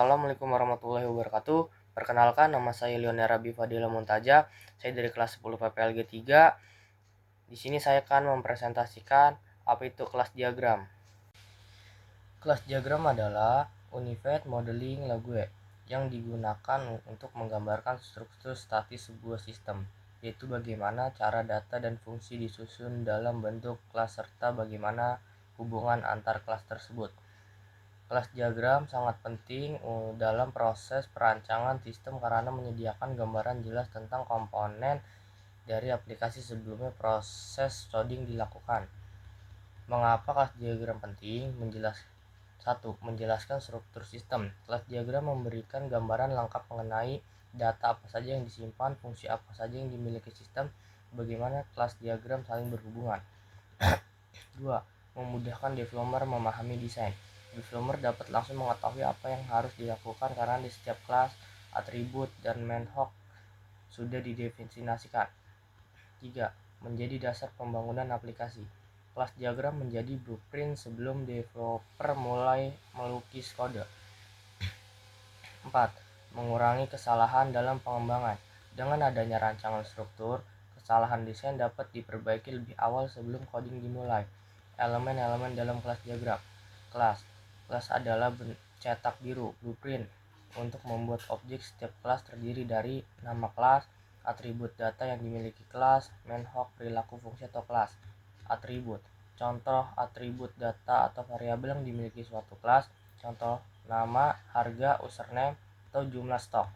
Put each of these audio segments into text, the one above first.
Assalamualaikum warahmatullahi wabarakatuh. Perkenalkan, nama saya Leonel Rabi Fadila Muntaja. Saya dari kelas 10 PPLG 3. Di sini saya akan mempresentasikan apa itu kelas diagram. Kelas diagram adalah Unified Modeling Language yang digunakan untuk menggambarkan struktur statis sebuah sistem, yaitu bagaimana cara data dan fungsi disusun dalam bentuk kelas serta bagaimana hubungan antar kelas tersebut. Kelas diagram sangat penting dalam proses perancangan sistem karena menyediakan gambaran jelas tentang komponen dari aplikasi sebelumnya proses coding dilakukan. Mengapa kelas diagram penting? Menjelaskan struktur sistem. Kelas diagram memberikan gambaran lengkap mengenai data apa saja yang disimpan, fungsi apa saja yang dimiliki sistem, bagaimana kelas diagram saling berhubungan. 2. Memudahkan developer memahami desain. Developer dapat langsung mengetahui apa yang harus dilakukan karena di setiap kelas, atribut, dan menhook sudah didefinisikan. 3. Menjadi dasar pembangunan aplikasi. Kelas diagram menjadi blueprint sebelum developer mulai melukis kode. 4. Mengurangi kesalahan dalam pengembangan. Dengan adanya rancangan struktur, kesalahan desain dapat diperbaiki lebih awal sebelum coding dimulai. Elemen-elemen dalam kelas diagram. Kelas adalah cetak biru, blueprint, untuk membuat objek. Setiap kelas terdiri dari nama kelas, atribut data yang dimiliki kelas, menhook, perilaku fungsi atau kelas. Atribut. Contoh atribut data atau variabel yang dimiliki suatu kelas. Contoh nama, harga, username, atau jumlah stok.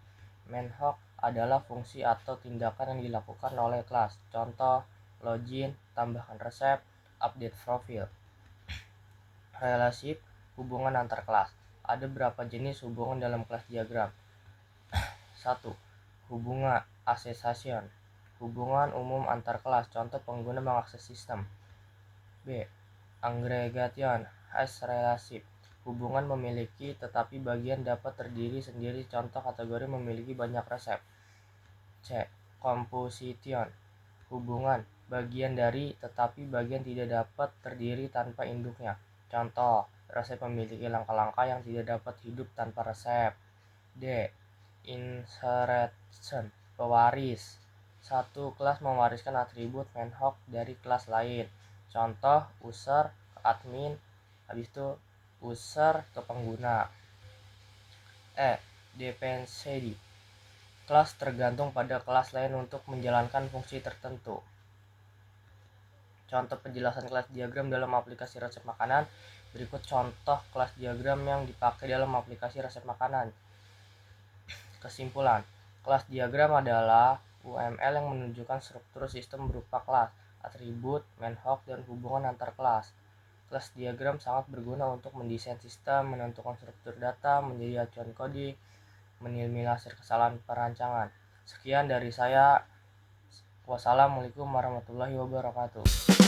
Menhook adalah fungsi atau tindakan yang dilakukan oleh kelas. Contoh login, tambahkan resep, update profil. Relasi hubungan antar kelas. Ada berapa jenis hubungan dalam kelas diagram? 1. Hubungan association. Hubungan umum antar kelas. Contoh pengguna mengakses sistem. B. Aggregation as relationship. Hubungan memiliki tetapi bagian dapat terdiri sendiri. Contoh kategori memiliki banyak resep. C. Composition. Hubungan bagian dari tetapi bagian tidak dapat terdiri tanpa induknya. Contoh, resep memiliki langkah-langkah yang tidak dapat hidup tanpa resep. D. Inheritance. Pewaris. Satu kelas mewariskan atribut menhook dari kelas lain. Contoh, user ke admin, habis itu user ke pengguna. E. Dependency. Kelas tergantung pada kelas lain untuk menjalankan fungsi tertentu. Contoh penjelasan kelas diagram dalam aplikasi resep makanan. Berikut contoh kelas diagram yang dipakai dalam aplikasi resep makanan. Kesimpulan, kelas diagram adalah UML yang menunjukkan struktur sistem berupa kelas, atribut, menhook, dan hubungan antar kelas. Kelas diagram sangat berguna untuk mendesain sistem, menentukan struktur data, menjadi acuan coding, menilai kesalahan perancangan. Sekian dari saya. Wassalamualaikum warahmatullahi wabarakatuh.